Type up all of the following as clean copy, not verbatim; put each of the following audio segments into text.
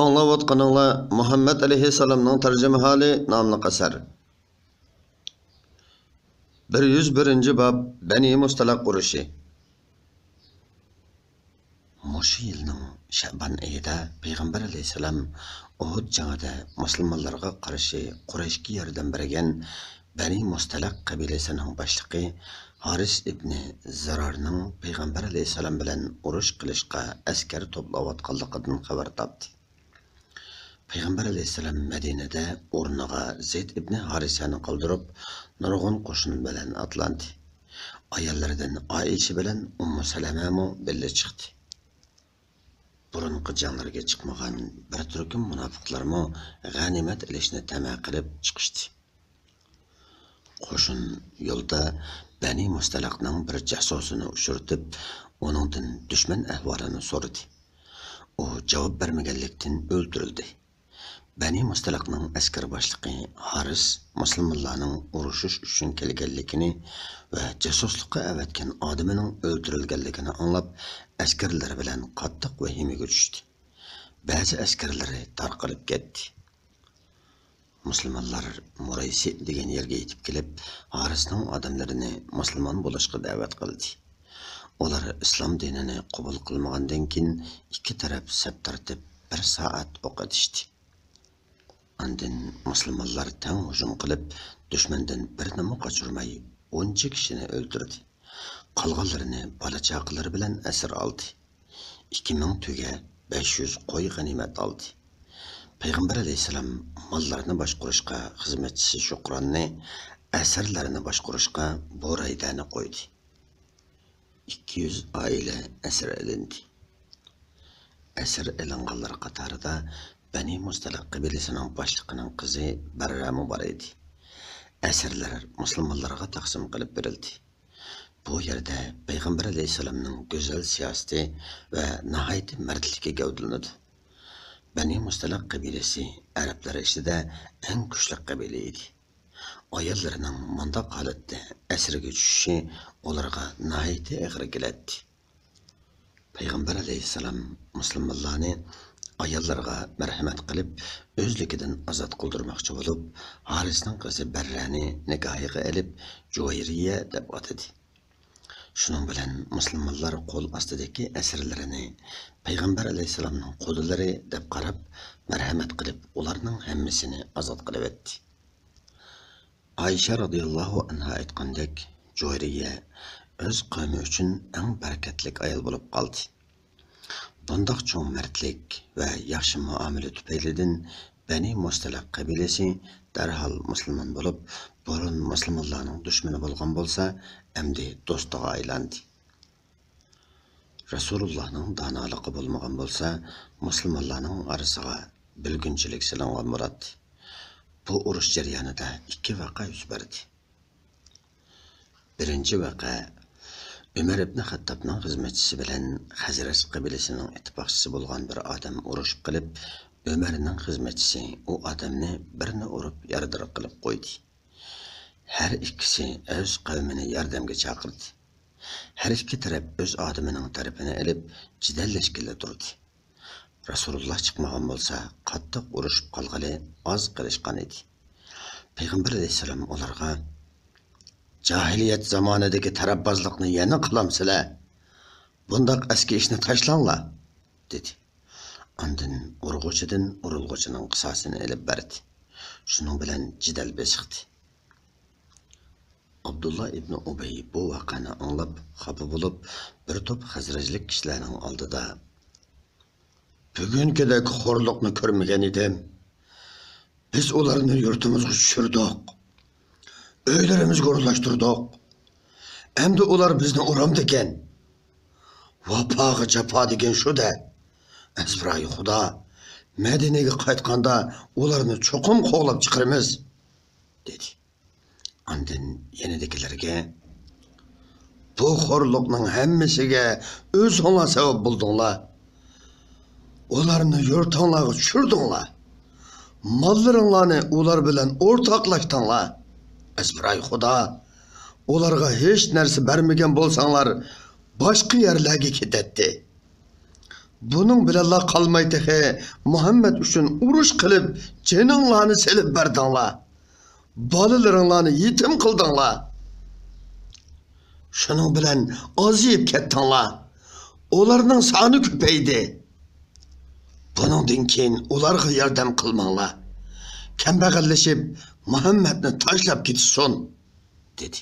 Anlayotqanыңlar Muhammed aleyhisselamның tərcümə hali namlı əsər. 101-ci bab Bəni Mustalaq urushi. Muşu yılның Şaban ayında Peyğəmbər aleyhisselam Uhud jangida musulmonlarga qarshi Qurayshga yordam bergan Bəni Mustalaq qabiləsinin başlığı Haris ibn Zararning Peyğəmbər aleyhisselam bilan urush qilishga askar to'playotganligidan xabar topdi. Peyğəmbər aleyhisselam Mədinədə o'rniga Zeyd ibn Harisani qoldirib, nurg'un qo'shin bilan atlandi. Ayollaridan Aisha bilan Ummu Salama mo birga chiqdi. Burunqi janglarga chiqmagan bir turkum munofiqlar mo g'animat ilishni tama qilib chiqishdi. Qo'shin yo'lda Bəni Mustalaqning bir jasusini ushurtib, uningdan dushman ahvolini so'radi. U javob bermaganlikdan o'ldirildi. Bəni Mustalaqning askar boshlig'i Haris musulmonlarning urushish uchun kelganligini va jasuslikqa avatgan odamining o'ldirilganligini anglab, askarlar bilan qattiq vahimaga tushdi. Ba'zi askarlari tarqalib ketdi. Musulmonlar Muraysi degan yerga yetib kelib, Harisning odamlarini musulmon bo'lishga da'vat qildi. Ular islom dinini qabul qilmagandan keyin ikki taraf saf tortib bir soat o'q otishdi. Andin musulmonlar tang hujum qilib, dushmandan bir nima qochirmay 10 kishini o'ldirdi. Qolganlarini bola-chaqalari bilan asir oldi. 2000 tuga 500 qo'y g'animat oldi. Peyğəmbər aleyhisselam mallarını başquruşqa xizmetçisi Şuqranni, əsirlərini başquruşqa Buraydani qoydu. 200 aile əsir elindi. Əsir elinganlar qatarida Bəni Mustalaq qabiləsinin başlığının qızı Barramu var idi. Əsirlər musulmonlarga taqsim qilib berildi. Bu yerdə Peyğəmbər aleyhisselamның gözəl siyasəti və nəhayət mərdligi gavdlandı. Bəni Mustalaq qabilesi Arablar içində ən güclü qabile idi. Ayollarının mundaq holatda əsirga tushishi ularga nəhayət ağır gəldi. Peyğəmbər aleyhisselam musulmonlarni ayollarga marhamat qilib, o'zligidan ozod qildirmoqchi bo'lib, Harisning qizi Barrani nikohiga olib, Juwayriya deb atadi. Shuning bilan musulmonlar qo'l ostidagi asirlarini Peyğəmbər aleyhisselamning qo'llari deb qarab, marhamat qilib, ularning hammasini ozod qilib etdi. Aisha radhiyallohu anha aytgandek, Juwayriya o'z qavmi uchun eng barakatli ayol bo'lib qoldi. Bundaq cho'ng mardlik va yaxshi muomala tufaylidan Bəni Mustalaq qabilasi darhol musulmon bo'lib, burun musulmonlarning dushmani bo'lgan bo'lsa, endi do'stiga aylandi. Rasulullohning donoligi bo'lmagan bo'lsa, musulmonlarning orasiga bilgunchilik silangan bo'ladi. Bu urush jarayonida ikki vaqa yuz berdi. Birinchi vaqa Ömer ibn Xattobning xizmatchisi bilan Xazraj qabilasining ittifoqchisi bo'lgan bir odam urushib qilib, Ömerning xizmatchisi u odamni birini urib yardir qilib qo'ydi. Har ikkisi o'z qavmini yordamga chaqirdi. Har ikki taraf o'z odamining tarafini olib, jidallashganda turdi. Rasululloh chiqmagan bo'lsa, qattiq urushib qolgani oz qilishgan edi. Peyğəmbər aleyhisselam ularga Cahiliyet zamanidagi tarabbozlikni yana qilamsizlar. Bundaq eski ishni tashlanglar, dedi. Andin urg'uchidan urilg'uchining qisosini olib berdi. Shuning bilan jidal besiqdi. Abdullah ibn Ubay bu voqeani anglab, xafa bo'lib, bir to'p Xazrajlik kishilarning oldida "Bugünkidek xo'rliqni ko'rmagan edim. Biz ularni yurtimizga tushirdik. Öylerimizga urulaştırdık. Endi ular bizni uramdı eken. Vapağı capa degen şu da. Ezbirayı Xuda, Medine'ye qaytqanda ularını çokum qoğlap çıkarımız, dedi. Andin yenidekilerge, bu xorluqның hemmisiga öz ona sebep buldunlar. Ularını yurtanlağı çürdünlar. Mallarınlarını ular bilen ortaklaştınlar. Ezbirayı Xuda, ularga hech narsa bermagan bo'lsanglar, boshqa yerlarga ketadi. Bunun bilenla kalmaydı ki Muhammed üçün uruş kılıp canınlarını selip berdinlar. Balalarınlarını yetim kıldınlar. Şunun bilen azıyıp kettinlar. Onlarının sanı köpeydi. Bunun keyin ularga yardım kılmanlar. Kembag'allashib Muhammadni tashlab ketishsin dedi.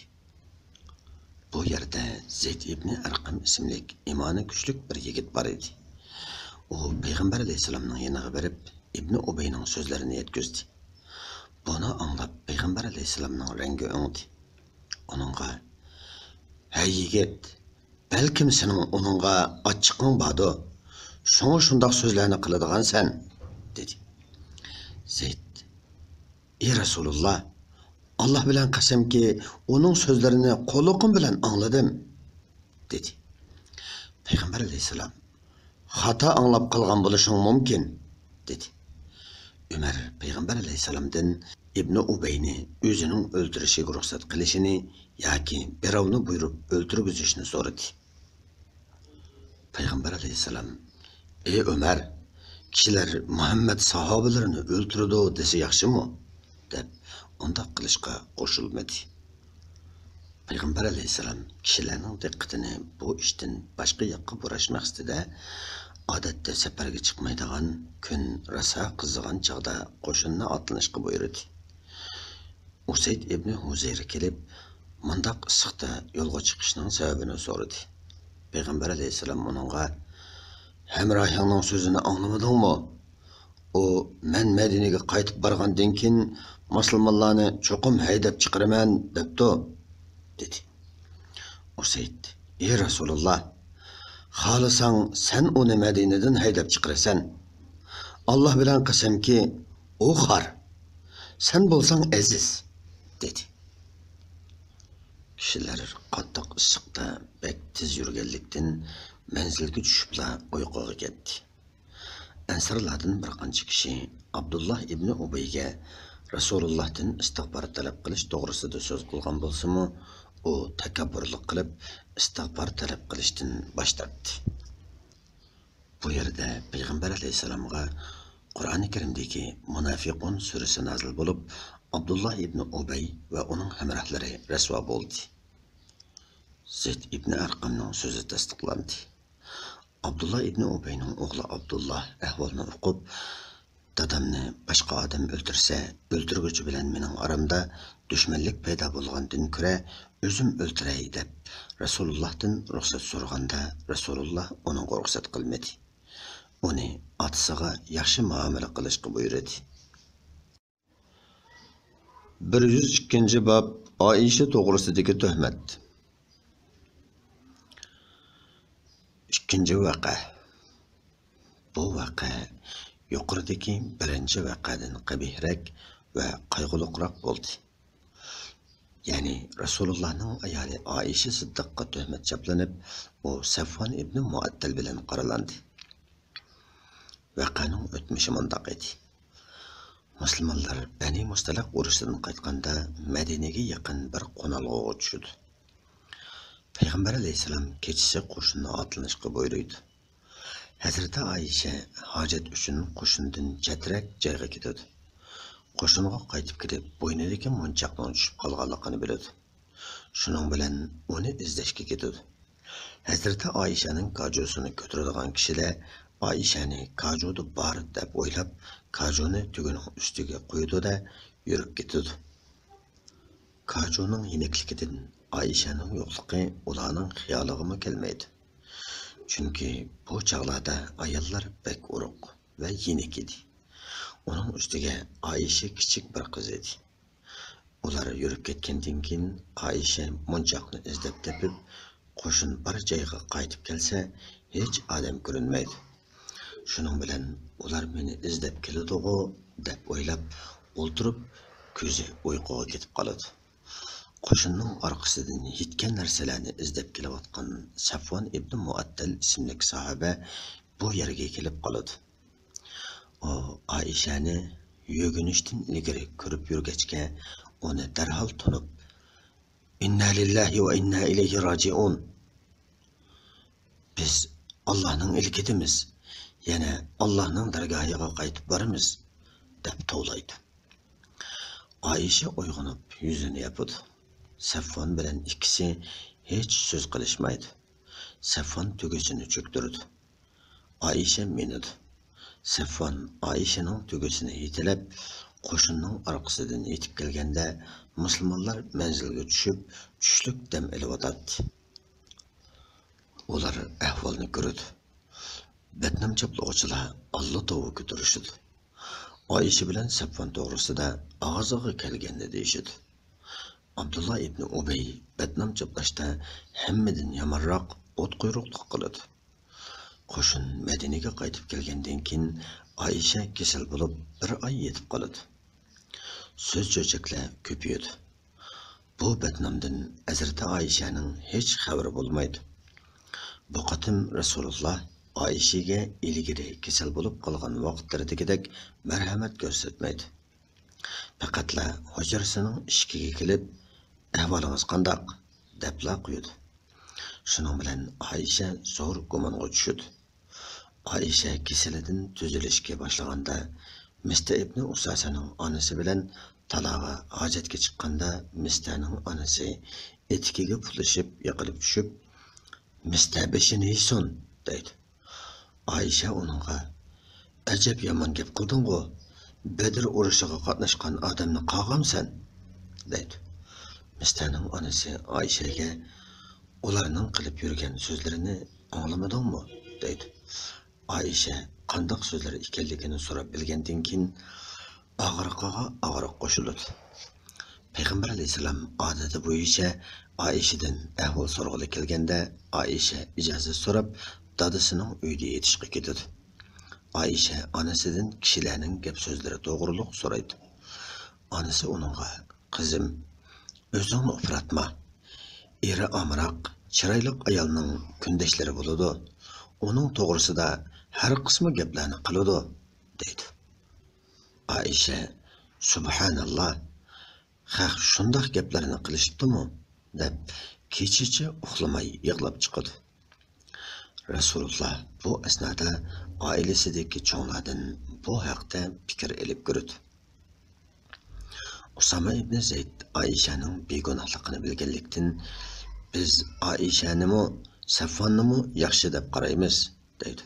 Bu yerde Zeyd ibn Arqam ismli imoni kuchli bir yigit bor edi. U Payg'ambar alayhisolamning yoniga berib İbn Ubayning so'zlarini yetkazdi. Buni anglab Payg'ambar alayhisolamning rangi o'ngdi. Uningga: "Hey yigit, balkim sening uningga ochiqing bordi. Shunga shundoq so'zlarni qiladigansan" dedi. Zeyd: "Ey Rasulullah, Allah bilen qasamki, onun sözlerini quluqim bilen anladım" dedi. Peygamber aleyhisselam: "Hata anlap qalgan bo'lishing mumkin" dedi. Ömer Peygamber aleyhisselamdan İbn Ubayni özünün öldürüşüge ruhsat qilishini yoki birovni buyurup öldürgüzüşünü so'radi. Peygamber aleyhisselam: "Ey Ömer, kishilar Muhammed sahabalarini öldürdi dese yaxshimi?" deb undaq qilishga qo'shilmadi. Payg'ambar alayhissalom kishilarning diqqatini bu ishdan boshqa yoqqa burash maqsadida odatda safarga chiqmaydigan kun rosa qizigan chog'da qo'shinni otlanishga buyurdi. Usayd ibn Huzayr kelib, mundaq issiqda yo'lga chiqishning sababini so'radi. Payg'ambar alayhissalom uningga: "Hamrohingning so'zini anglamadingmi? O men Madinaga qaytib borgandan keyin musulmonlarni cho'qim haydab chiqaraman debdi" dedi. Usayd: "Ey Rasulullah, xohlasang sen uni Madinadan haydab chiqarasan. Alloh bilan qasamki, u xor. Sen bo'lsang aziz" dedi. Kishilar qattiq issiqda bek tez yurganlikdan manzilga tushibla uyquga ketdi. Ansarlardan bir qancha kishi Abdullah ibn Ubayga Rasulullah'tan istig'for talab qilish to'g'risida so'z qilgan bo'lsa-mu, u takabburlik qilib istig'for talab qilishdan bosh tortdi. Bu yerda Payg'ambar alayhisolamga Qur'oni Karimdagi Munafiqun surasi nazil bo'lib, Abdullah ibn Ubay va uning hamrohlari rasvo bo'ldi. Zeyd ibn Arqamning so'zi tasdiqlandi. Abdullah ibn Ubayning o'g'li Abdullah ahvolni o'qib, "Dadamni boshqa odam o'ldirsa, o'ldirguvchi bilan mening oramda dushmanlik paydo bo'lgandan ko'ra o'zim o'ldiray" deb Rasulullohdan ruxsat so'raganda Rasululloh uning ruxsat qilmadi. Uni otasiga yaxshi muomala qilishga buyurdi. 102-bob Oysha to'g'risidagi tuhmat. İkinci vaqa. Bu vaqa yuqoridagi birinchi vaqadan qabihroq va qayg'uliroq bo'ldi. Ya'ni Rasulullohning ayoli Oysha Siddiqqa tuhmat chaplanib, u Safvan ibn Muattal bilan qaralandi. Vaqaning o'tmishi mundaq edi. Musulmonlar Bani Mustalaq urushidan qaytganda Madinaga yaqin bir qo'nalg'uga tushdi. Payg'ambar alayhisalom kechasi qo'shinni otlanishga buyurdi. Hazrati Oysha hojat uchun qo'shindan chetrak joyga ketdi. Qo'shinga qaytib kelib, bo'ynidagi monchoqdan tushib qolganligini biladi. Shuning bilan uni izlashga ketdi. Hazrati Oyshaning kajosini ko'taradigan kishilar Oyshani kajodi bor deb o'ylab, kajoni tuguning ustiga qo'ydi-da, yurib ketdi. Kajoning yenikligidan Oyshaning yo'qligi ularning xiyoliga kelmaydi. Chunki bu chog'larda ayollar bek uruq va yenik edi. Uning ustiga Oysha kichik bir qiz edi. Ular yurib ketgandan keyin Oysha monchoqni izlab tepib, qo'shin bir joyga qaytib kelsa, hech odam ko'rinmaydi. Shuning bilan ular meni izlab keladi-ku deb o'ylab o'ltirib, ko'zi uyquga ketib qoladi. Qo'shinning orqasidan yetgan narsalarni izlab kelayotgan Safvan ibn Muattal ismli sahoba bu yerga kelib qoladi. O Oyshani yo'ginishdan ilgari ko'rib yurgachga uni darhol tunib, "Inna lillahi va inna ilayhi rojiun. Biz Allohning ilkidimiz, yana Allohning dargohiga qaytib boramiz deb tovlaydi. Oyisha uyg'onib yuzini yopadi. Safvon bilan ikkisi hech so'z qilishmaydi. Safvon tugasini cho'ktirdi. Oyisha minadi. Safvon Oyishaning tugasini yetilab, qo'shinning orqasidan yetib kelganda musulmonlar manzilga tushib, tushlik dam olib ular ahvolni ko'rdi. Batnam chaplovchilar Alloh to'g'ri ko'tarishdi. Oyisha bilan Safvon to'g'risida og'ziga kelganda deyishdi. Abdullah ibn Ubay Batnam chaplashda hammadan yomonroq o't quyruqlik qiladi. Qo'shin Madinaga qaytib kelgandan keyin Oyisha kasal bo'lib, bir oy yetib qoladi. So'z cho'chaklar ko'paydi. Bu Batnamdan Hazrati Oyishaning hech xabari bo'lmaydi. Bu qatim Rasululloh Oyishaga ilgari kasal bo'lib qolgan vaqtlaridagidek marhamat ko'rsatmaydi. Faqatla hujrasining ishkiga kelib, ahvolingiz qandoq debla qo'ydi. Shuning bilan Oyisha zo'r gumonga tushdi. Oyisha kasalidan tuzilishga boshlaganda Mista ibn Usasaning onasi bilan talaga hojatga chiqqanda Mistaning onasi etikiga pulishib, yiqilib tushib, Mista beshini yesin deydi. Oyisha uningga ajab yomon gap qilding-ku. Badr urushiga qatnashgan odamni qog'amsan deydi. Mistaning onasi Oyishaga ularning qilib yurgan so'zlarini anglamadingmi deydi. Oyisha qandoq so'zlar ekanligini so'rab bilgandan keyin og'riqqa og'riq qo'shildi. Payg'ambar alayhisalom odati bo'yicha Oyishadan ahvol so'rag'ili kelganda Oyisha ijozat so'rab dadasining uyida yetishga ketadi. Oyisha onasidan kishilarning gap so'zlari to'g'riliq so'raydi. Onasi uningga, "Qizim, o'zingni uxlatma. Eri amroq, chiroyli ayolning kundashlari bo'ladi. Uning to'g'risida har qismi gaplarni qiladi" deydi. Oyisha, "Subhanalloh, haq shundoq gaplarni qilishibdimi?" deb kechicha uxlamay yig'lab chiqadi. Rasululloh bu asnoda oilasidagi cho'nglardan bu haqda fikr elib ko'rdi. Usama ibn Zayd Oyishaning begunohligini bilganlikdan biz Oyishanimi, Safvonnimi yaxshi deb qaraymiz deydi.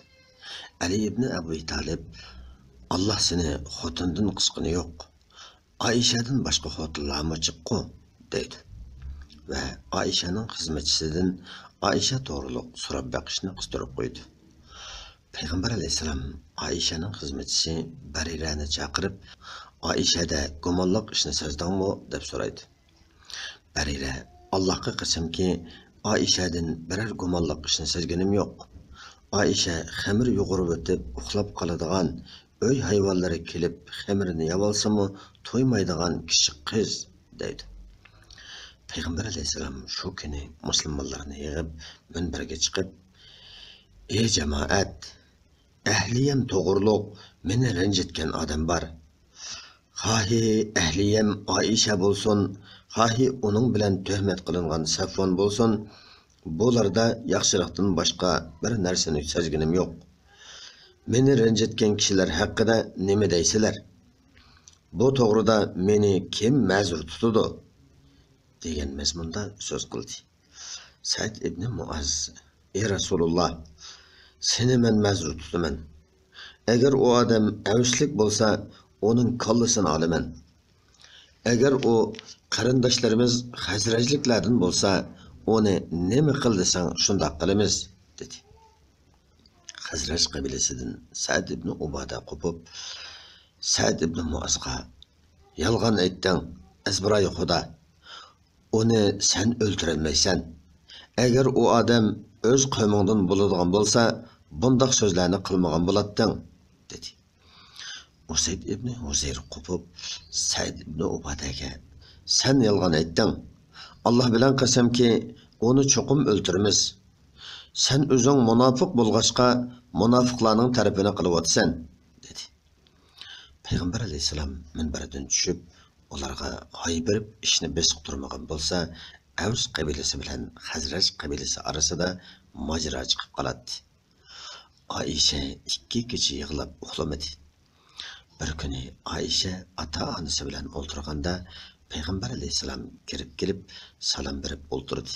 Ali ibn Abi Talib Alloh seni xotindan qisqini yo'q. Oyishadan boshqa xotinlarmi chiqqu deydi. Va Oyishaning xizmatchisidan Oyisha to'g'riliq so'rab baqishni qistirib qo'ydi. Payg'ambar alayhisalom Oyishaning xizmatchisi Barirani chaqirib, "Oyishada gumonliq ishni sezdingmi?" deb so'raydi. Barira, "Allohga qasamki, Oyishadan biror gumonliq ishni sezganim yo'q. Oyisha xamir yug'urib o'tib uxlab qoladigan, uy hayvonlari kelib xamirni yavolsa-mu to'ymaydigan kishi qiz" deydi. Payg'ambar alayhisalom shu kuni musulmonlarni yig'ib minbarga chiqib, "Ey jamoat, ahliyam to'g'riliq meni ranjitgan odam bor. Xohi ahliyam Oyisha bo'lsin, xohi uning bilan tuhmat qilingan Safvon bo'lsin, bularda yaxshilikdan boshqa bir narsani sezganim yo'q. Meni ranjitgan kishilar haqida nima deysizlar? Bu to'g'rida meni kim ma'zur tutadi?" degan mazmunda so'z qildi. Said ibn Muaz, "Ey Rasululloh, seni men ma'zur tutaman. Agar u odam avishlik bo'lsa, uning kallasini olaman. Agar u qarindoshlarimiz Xazrajliklardan bo'lsa, uni nima qildisang shundoq qilamiz" dedi. Xazraj qabilasidan Sa'd ibn Ubada qopib, Sa'd ibn Muazga, "Yolg'on aytding, azbiroy Xudo. Uni sen o'ltirolmaysan. Agar u odam o'z qavmingdan bo'ladigan bo'lsa, bundoq so'zlarni qilmagan bo'larding" dedi. Usayd ibn Huzayr qopib, Sa'd ibn Ubadaga, "Sen yolg'on aytding. Alloh bilan qasamki, uni cho'qim o'ltiramiz. Sen o'zing munofiq bo'lg'achqa, munofiqlarning tarafini qilyapsan" dedi. Payg'ambar alayhisalom minbardan tushib, ularga hay berib ishni besiq turmagan bo'lsa, Avs qabilasi bilan Xazraj qabilasi orasida mojaro chiqib qoladi. Ayşe 2 kecha yig'lab uxlamadi. Bir kuni Ayşe ata-onasi bilan o'tirganda Payg'ambar alayhisalom kirib kelib salom berib o'ltirdi.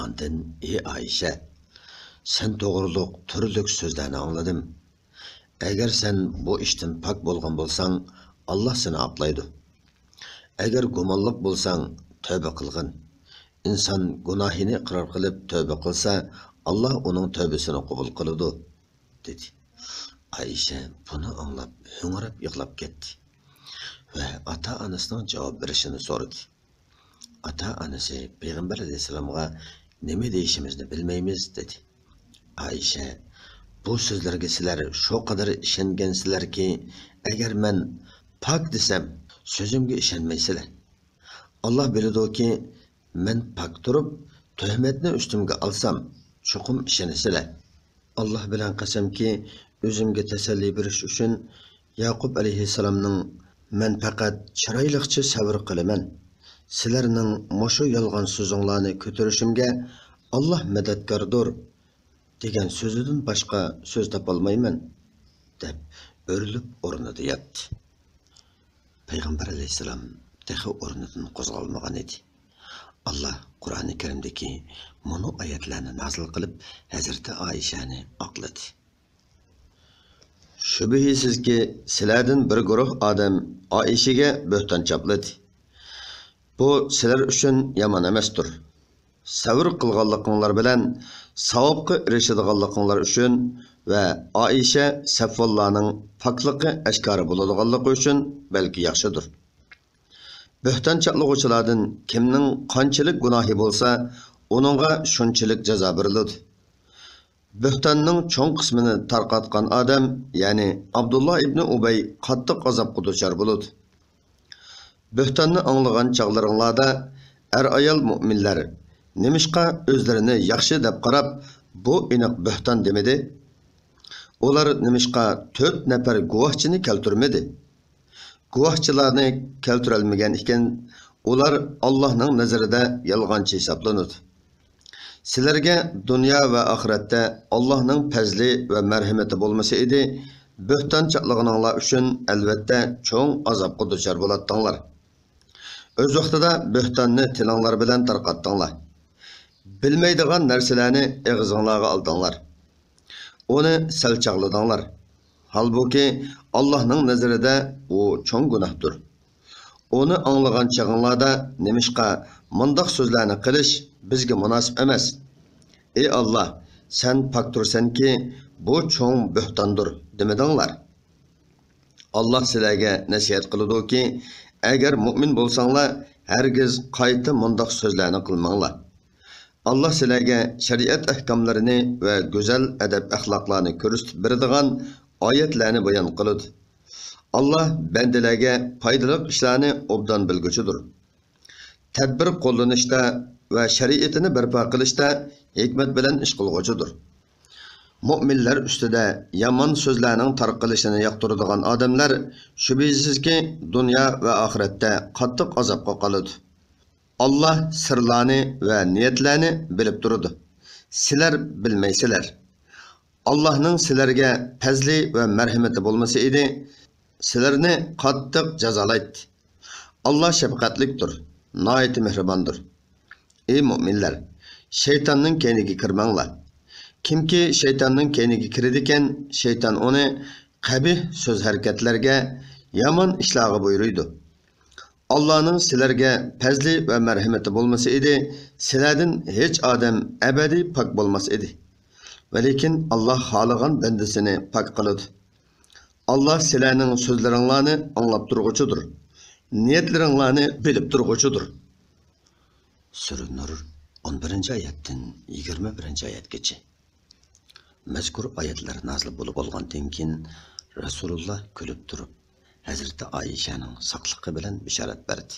Ondan ey Ayşe, sen to'g'riliq turli so'zlarni angladim. Agar sen bu ishdan pok bo'lgan bo'lsang, Alloh seni aqlaydi. Agar gumonliq bo'lsang, tövbe qilgin. İnsan gunohini iqror qilib tövbe qilsa, Alloh uning tövbesini qabul qiladi, dedi. Ayşe bunu anlab ho'ngrab yig'lab ketdi va ota-onasining javob berishini so'radi. Ota-onasi Payg'ambar alayhisalomga nima deyishimizni bilmaymiz, dedi. Ayşe, bu so'zlarga sizlar shu qadar ishongansizlarki, agar men pok desam, so'zimga ishonmaysizlar. Alloh biladiki, men pok turib, tuhmatni ustimga olsam, chuqum ishonasizlar. Alloh bilan qasamki, o'zimga tasalli berish uchun Yaqub alayhisalomning men faqat chiroyliqcha sabr qilaman. Sizlarning mushu yolg'on so'zinglarni ko'tarishimga Alloh madadkordir degan so'zidan boshqa so'z topolmayman, deb o'rilib o'rnida yotdi. Payg'ambar alayhisalom tehi o'rnidan qo'zg'almagan edi. Allah Qur'oni Karimdagi mono oyatlarni nazil qilib, Hazrati Ayşani aqladi. Shubhisizki, sizlardan bir guruh odam Ayşaga bo'hton chapladi. Bu sizlar uchun yomon emasdir. Sabr qilganligingiz bilan savobga erishadiganligingiz uchun va Ayşa Safvallarning pokligi oshkora bo'ladiganligi uchun balki yaxshidir. Bo'hton chaplag'uvchilardan kimning qanchalik gunohi bo'lsa, uningga shunchalik jazo beriladi. Bo'htonning cho'ng qismini tarqatgan odam, ya'ni Abdullah ibn Ubay qattiq azobga duchor bo'ladi. Bo'htonni anglagan chog'laringlarda ayol mu'minlar nimishqa o'zlarini yaxshi deb qarab, bu aniq bo'hton demadi? Ular nimishqa 4 nafar guvohchini keltirmadi? Guvohchilarni keltirolmagan ekan, ular Allohning nazarida yolg'onchi hisoblanadi. Sizlarga dunyo va oxiratda Allohning fazli va marhamati bo'lmasa edi, bo'hton chaqlag'aninglar uchun albatta cho'ng azobga duchor bo'ladinglar. O'z vaqtida bo'htonni tilinglar bilan tarqatdinglar. Bilmaydigan narsalarni og'zinglarga oldinglar. Uni salchaqladinglar. Halbuki Allohning nazarida u cho'ng gunohdir. Uni anglagan chog'inglarda nimishqa mundaq so'zlarni qilish bizga munosib emas. Ey Alloh, sen poktursanki, bu cho'ng bo'htondir, demadinglar. Alloh sizlarga nasihat qiladiki, agar mu'min bo'lsanglar, hargiz qayta mundaq so'zlarni qilmanglar. Allah sizlarga shariat ahkomlarini va go'zal adab axloqlarni ko'rsatib beradigan oyatlarni bayon qiladi. Allah bandalarga foydali ishlarni obdan bilguchidir. Tadbir qo'llanishda va shariatini barpo qilishda hikmat bilan ish qilguchidir. Mu'minlar ustida yomon so'zlarning tarqalishini yoqtiradigan odamlar shubhisizki dunyo va oxiratda qattiq azobga qoladi. Allah sirlarni va niyatlarni bilib turadi. Sizlar bilmaysizlar. Allohning sizlarga fazli va marhamati bo'lmasa edi, sizlarni qattiq jazolaydi. Allah shafqatlikdir, nihoyat mehribondir. Ey mu'minlar, shaytonning kayniga kirmanglar. Kimki shaytonning kayniga kiradi ekan, shayton uni qabih so'z harakatlarga, yomon ishlarga buyuruydi. Allah'ның sizlarga fazli va marhamati bo'lmasa edi, sizlardan hech odam abadiy pok bo'lmas edi. Va lekin Alloh xohlagan bandasini pok qiladi. Alloh sizlarning so'zlaringlarni anglab turg'uchidir. Niyatlaringlarni bilib turg'uchidir. Sura Nur 11-oyatdan 21-oyatgacha. Mazkur oyatlar nazil bo'lib olgandan keyin Rasululloh kulib turib Hazreti Ayşe'nin saqlıqı bilan bisharat berdi.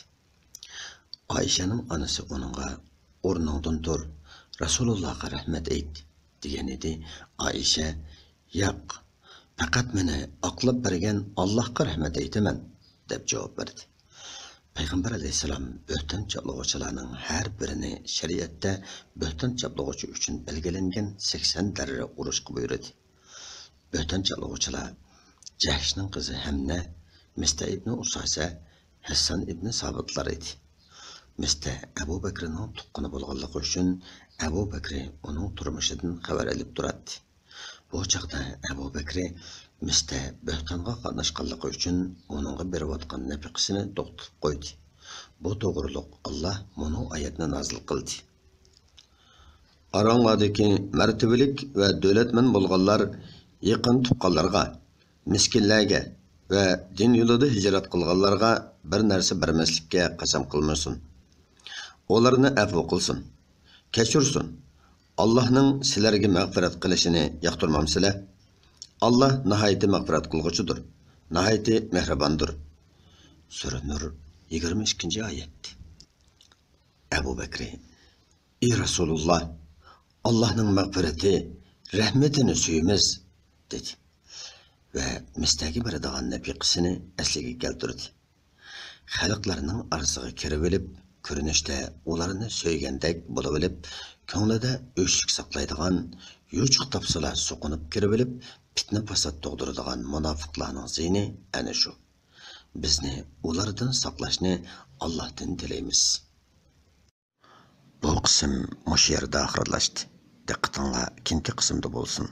Ayşe'nin anası onunğa o'rningdan tur, Rasulullah'a rahmet ayt degan edi. Ayşe, yo'q, faqat meni aqlab bergan Allohga rahmet aytaman deb javob berdi. Payg'ambar alayhissalom bo'hton chaplag'uvchilarning har birini shariatda bo'hton chaplag'uvchi uchun belgilangan 80 darra urishga buyurdi. Bo'hton chaplag'uvchilar Jahshning qizi Hamna, Mista ibn Usasa, Hassan ibn Sabitlar edi. Mista Abu Bakrning tuqqani bo'lganligi uchun Abu Bakr uning turmushidan xabar olib turadi. Bu chaqda Abu Bakr Mista bo'htonga qatnashganligi uchun uningga berayotgan nafaqasini to'xtatib qo'ydi. Bu to'g'riliq Alloh bunu oyatni nozil qildi. Aranglardagi martabalik va davlatman bo'lganlar yaqin tuqqanlarga, miskinlarga va din yo'lida hijrat qilganlarga bir narsa bermaslikka qasam qilmasin. Ularni afv qilsin, kechirsin. Allohning sizlarga mag'firat qilishini yoqtirmamsizlar? Allah nihayeti mag'firat qilg'uchidir, nihayeti mehribondir. Sura Nur 22. oyat. Abu Bakr: "Ey Rasululloh, Allohning mag'firati, rahmatini suyimiz", dedi. Ve mistagi beradigan nafiqasini asliga keltirdi. Xalqlarning orasiga kirib olib, ko'rinishda ularni söygandek bo'lib olib, ko'nglida o'shlik saqlaydigan, yo'chiq topsalar so'qinib kirib olib, fitna fasod tug'diradigan munofiqlarning zini ana shu. Bizni ulardan saqlashni Allohdan tilaymiz. Bu qism mush yerda oxirlashdi. Diqqatinglar kinki qismda bo'lsin.